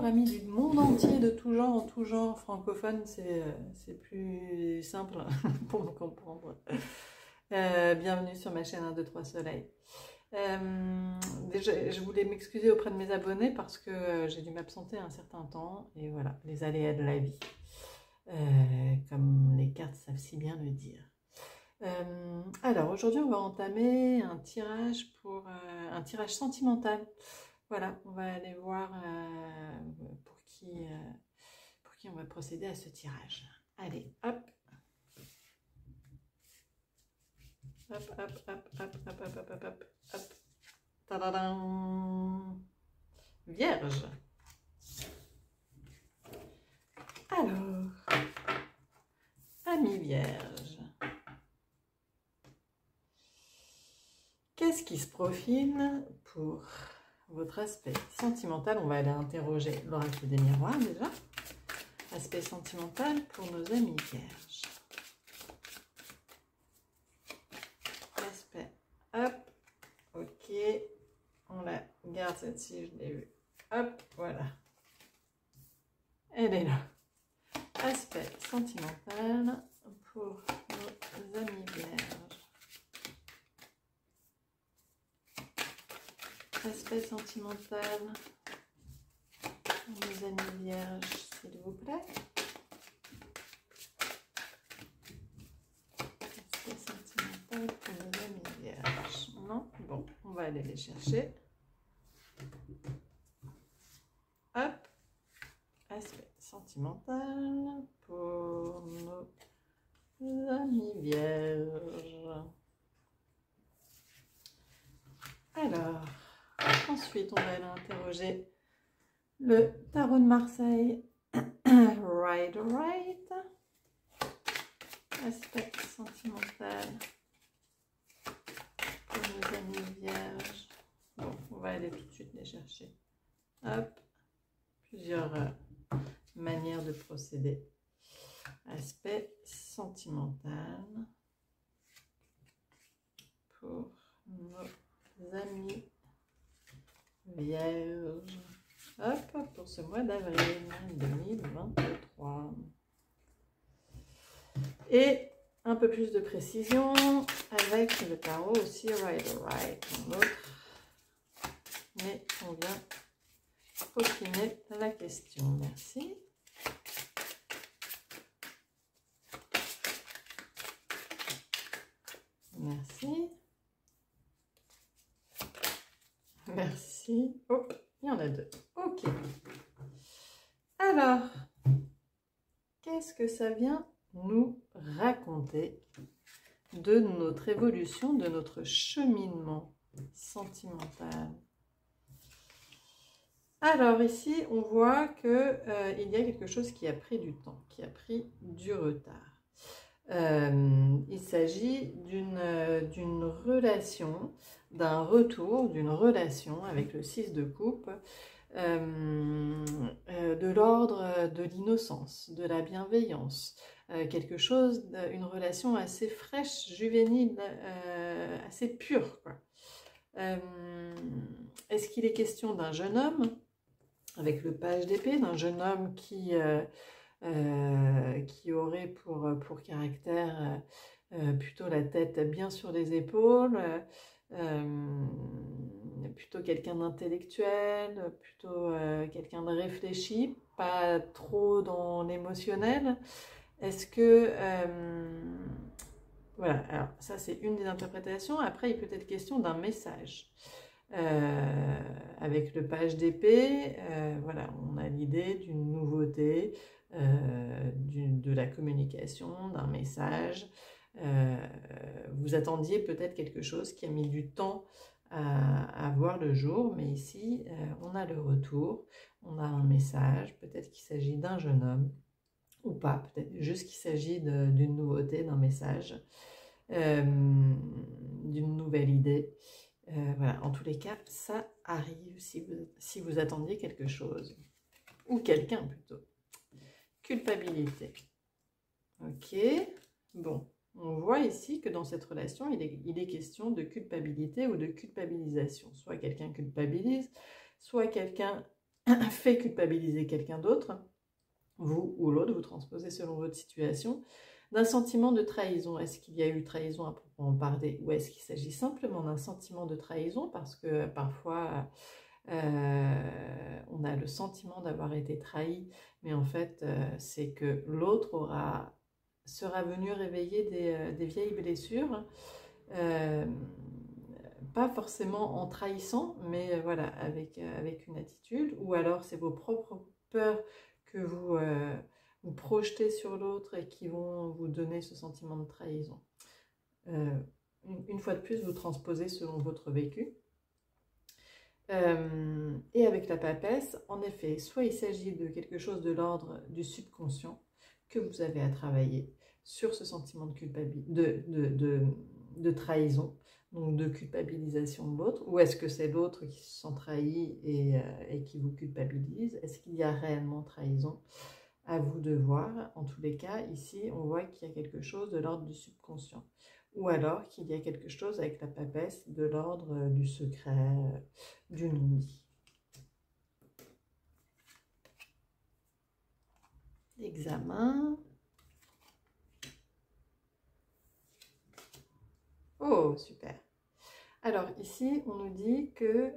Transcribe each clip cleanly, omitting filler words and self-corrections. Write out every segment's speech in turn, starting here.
amis du monde entier, de tout genre, en tout genre, francophone, c'est plus simple pour me comprendre. Bienvenue sur ma chaîne 1, 2, 3 Soleil. Déjà, je voulais m'excuser auprès de mes abonnés parce que j'ai dû m'absenter un certain temps, et voilà, les aléas de la vie, comme les cartes savent si bien le dire. Alors aujourd'hui on va entamer un tirage pour un tirage sentimental. Voilà, on va aller voir pour qui on va procéder à ce tirage. Allez, hop. Hop, hop, hop, hop, hop, hop, hop, hop, hop, hop. Tadadam. Vierge. Alors, ami Vierge. Qu'est-ce qui se profile pour votre aspect sentimental? On va aller interroger l'oracle des miroirs déjà. Aspect sentimental pour nos amis vierges. Aspect, hop, ok. On la garde celle-ci, je l'ai vue. Hop, voilà. Elle est là. Aspect sentimental pour nos amis vierges. Aspect sentimental pour nos amis vierges, s'il vous plaît. Aspect sentimental pour nos amis vierges. Non? Bon, on va aller les chercher. Hop. Aspect sentimental pour nos amis vierges. Alors, ensuite, on va aller interroger le tarot de Marseille. Right. Aspect sentimental pour nos amis vierges. Bon, on va aller tout de suite les chercher. Hop, plusieurs manières de procéder. Aspect sentimental pour nos amis vierges. Hop, pour ce mois d'avril 2023. Et un peu plus de précision avec le tarot aussi Right, un autre. Mais on vient peaufiner la question. Merci. Merci. Merci. Oh, il y en a deux. Ok. Alors, qu'est-ce que ça vient nous raconter de notre évolution, de notre cheminement sentimental? Alors ici, on voit que il y a quelque chose qui a pris du temps, qui a pris du retard. Il s'agit d'une relation, d'un retour d'une relation avec le 6 de coupe, de l'ordre de l'innocence, de la bienveillance, quelque chose, une relation assez fraîche, juvénile, assez pure, quoi. Est-ce qu'il est question d'un jeune homme avec le page d'épée, d'un jeune homme qui aurait pour caractère plutôt la tête bien sur les épaules, plutôt quelqu'un d'intellectuel, plutôt quelqu'un de réfléchi, pas trop dans l'émotionnel? Est-ce que... voilà, alors ça c'est une des interprétations. Après, il peut être question d'un message. Avec le page d'épée, voilà, on a l'idée d'une nouveauté, de la communication, d'un message. Vous attendiez peut-être quelque chose qui a mis du temps à voir le jour, mais ici, on a le retour, on a un message, peut-être qu'il s'agit d'un jeune homme, ou pas, peut-être juste qu'il s'agit d'une nouveauté, d'un message, d'une nouvelle idée. Voilà, en tous les cas, ça arrive si vous attendiez quelque chose, ou quelqu'un plutôt. Culpabilité. Ok, bon, on voit ici que dans cette relation, il est question de culpabilité ou de culpabilisation. Soit quelqu'un culpabilise, soit quelqu'un fait culpabiliser quelqu'un d'autre, vous ou l'autre, vous transposez selon votre situation, d'un sentiment de trahison. Est-ce qu'il y a eu trahison à proprement parler, ou est-ce qu'il s'agit simplement d'un sentiment de trahison, parce que parfois on a le sentiment d'avoir été trahi, mais en fait c'est que l'autre sera venu réveiller des vieilles blessures, pas forcément en trahissant, mais voilà, avec une attitude, ou alors c'est vos propres peurs que vous projetez sur l'autre et qui vont vous donner ce sentiment de trahison. Une fois de plus, vous transposez selon votre vécu. Et avec la papesse, en effet, soit il s'agit de quelque chose de l'ordre du subconscient que vous avez à travailler sur ce sentiment de culpabilité, de trahison, donc de culpabilisation de l'autre, ou est-ce que c'est l'autre qui se sent trahi et qui vous culpabilise? Est-ce qu'il y a réellement trahison? À vous de voir. En tous les cas, ici, on voit qu'il y a quelque chose de l'ordre du subconscient. Ou alors qu'il y a quelque chose avec la papesse de l'ordre du secret, du non-dit. Examen. Oh, super. Alors ici, on nous dit que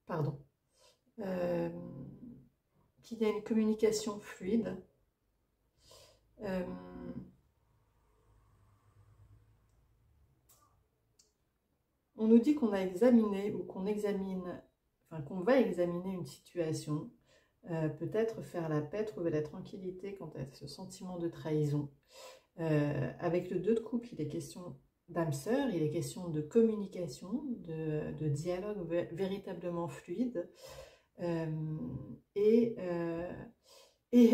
pardon, qu'il y a une communication fluide. On nous dit qu'on a examiné ou qu'on examine, enfin qu'on va examiner une situation, peut-être faire la paix, trouver la tranquillité quant à ce sentiment de trahison. Avec le 2 de coupe, il est question d'âme sœur, il est question de communication, de dialogue véritablement fluide. Et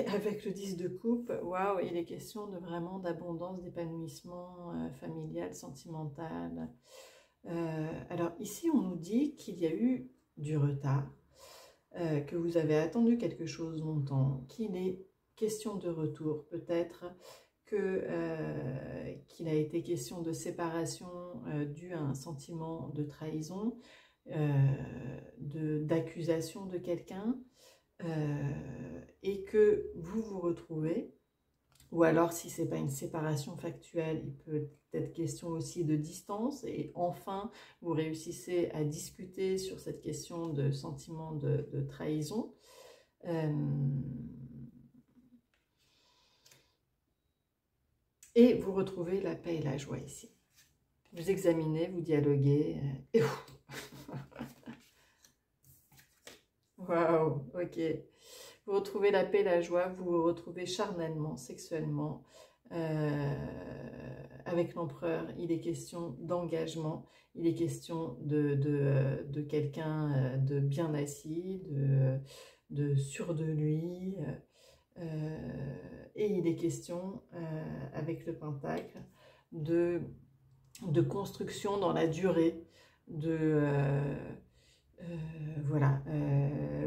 avec le 10 de coupe, waouh, il est question de vraiment d'abondance, d'épanouissement familial, sentimental. Alors ici, on nous dit qu'il y a eu du retard, que vous avez attendu quelque chose longtemps, qu'il est question de retour, peut-être qu'il a été question de séparation due à un sentiment de trahison, d'accusation de quelqu'un, et que vous vous retrouvez, ou alors si ce n'est pas une séparation factuelle, il peut être question aussi de distance, et enfin vous réussissez à discuter sur cette question de sentiment de trahison. Et vous retrouvez la paix et la joie ici. Vous examinez, vous dialoguez, et waouh, ok. Vous retrouvez la paix, la joie, vous vous retrouvez charnellement, sexuellement. Avec l'empereur, il est question d'engagement, il est question de quelqu'un de bien assis, de sûr de lui. Et il est question, avec le pentacle, de construction dans la durée, voilà,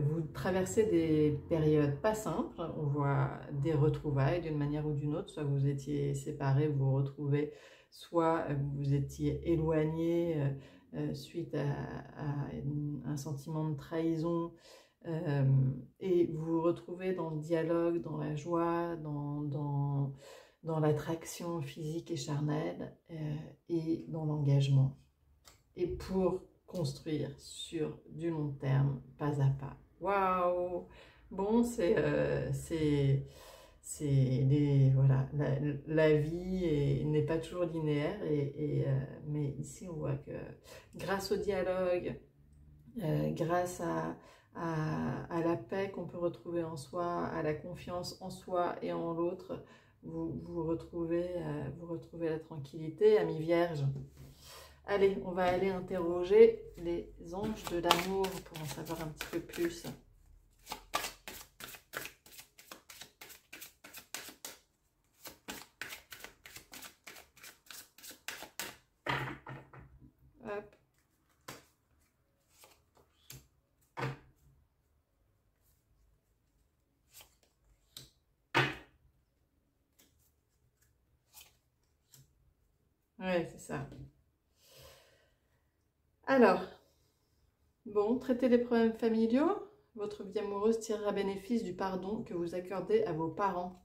vous traversez des périodes pas simples, on voit des retrouvailles d'une manière ou d'une autre, soit vous étiez séparés, vous vous retrouvez, soit vous étiez éloignés suite à un sentiment de trahison, et vous vous retrouvez dans le dialogue, dans la joie, dans l'attraction physique et charnelle, et dans l'engagement. Et pour construire sur du long terme, pas à pas. Waouh! Bon, voilà, la vie n'est pas toujours linéaire, mais ici on voit que grâce au dialogue, grâce à la paix qu'on peut retrouver en soi, à la confiance en soi et en l'autre, vous retrouvez la tranquillité. Amis vierges, allez, on va aller interroger les anges de l'amour pour en savoir un petit peu plus. Hop. Ouais, c'est ça. Alors, bon, traitez les problèmes familiaux. Votre vie amoureuse tirera bénéfice du pardon que vous accordez à vos parents.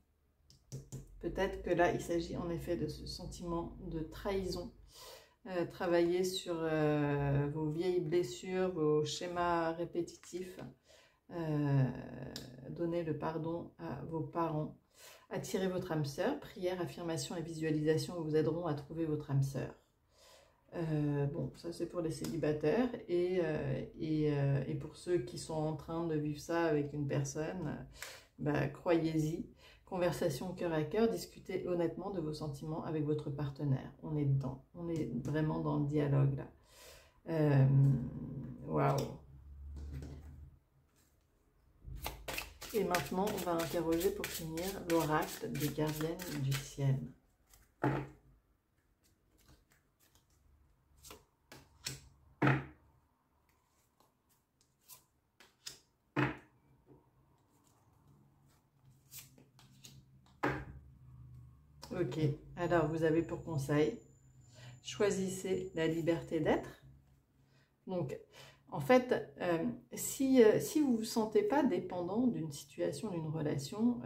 Peut-être que là, il s'agit en effet de ce sentiment de trahison. Travailler sur vos vieilles blessures, vos schémas répétitifs. Donner le pardon à vos parents. Attirez votre âme sœur. Prière, affirmation et visualisation vous aideront à trouver votre âme sœur. Bon, ça c'est pour les célibataires et pour ceux qui sont en train de vivre ça avec une personne, bah, croyez-y. Conversation cœur à cœur, discutez honnêtement de vos sentiments avec votre partenaire. On est dedans, on est vraiment dans le dialogue là. Waouh! Et maintenant, on va interroger pour finir l'oracle des gardiennes du ciel. Ok, alors vous avez pour conseil, choisissez la liberté d'être. Donc, en fait, si vous ne vous sentez pas dépendant d'une situation, d'une relation,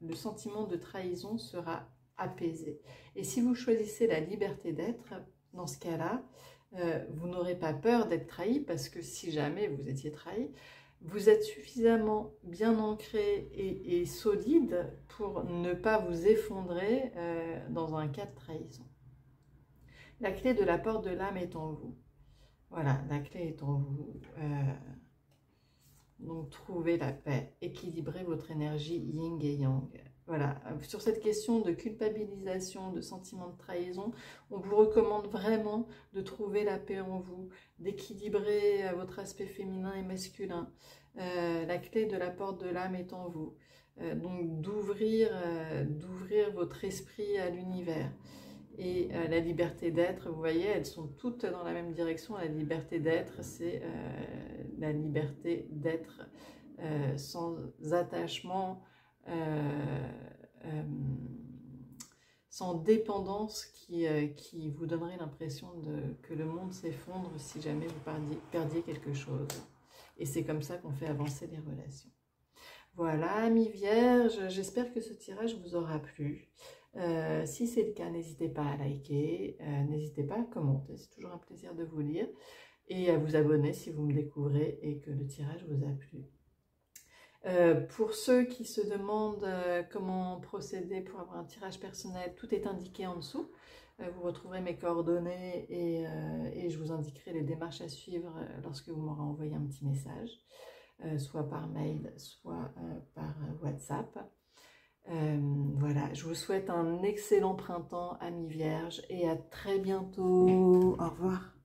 le sentiment de trahison sera apaisé. Et si vous choisissez la liberté d'être, dans ce cas-là, vous n'aurez pas peur d'être trahi, parce que si jamais vous étiez trahi, vous êtes suffisamment bien ancré et solide pour ne pas vous effondrer dans un cas de trahison. La clé de la porte de l'âme est en vous. Voilà, la clé est en vous. Donc, trouvez la paix, équilibrez votre énergie yin et yang. Voilà, sur cette question de culpabilisation, de sentiment de trahison, on vous recommande vraiment de trouver la paix en vous, d'équilibrer votre aspect féminin et masculin. La clé de la porte de l'âme est en vous. Donc, d'ouvrir votre esprit à l'univers. Et la liberté d'être, vous voyez, elles sont toutes dans la même direction. La liberté d'être, c'est la liberté d'être sans attachement, sans dépendance qui vous donnerait l'impression que le monde s'effondre si jamais vous perdiez quelque chose. Et c'est comme ça qu'on fait avancer les relations. Voilà, amis vierges, j'espère que ce tirage vous aura plu. Si c'est le cas, n'hésitez pas à liker, n'hésitez pas à commenter, c'est toujours un plaisir de vous lire, et à vous abonner si vous me découvrez et que le tirage vous a plu. Pour ceux qui se demandent comment procéder pour avoir un tirage personnel, tout est indiqué en dessous. Vous retrouverez mes coordonnées et je vous indiquerai les démarches à suivre lorsque vous m'aurez envoyé un petit message. Soit par mail, soit par WhatsApp. Voilà, je vous souhaite un excellent printemps, amis vierges, et à très bientôt. Au revoir.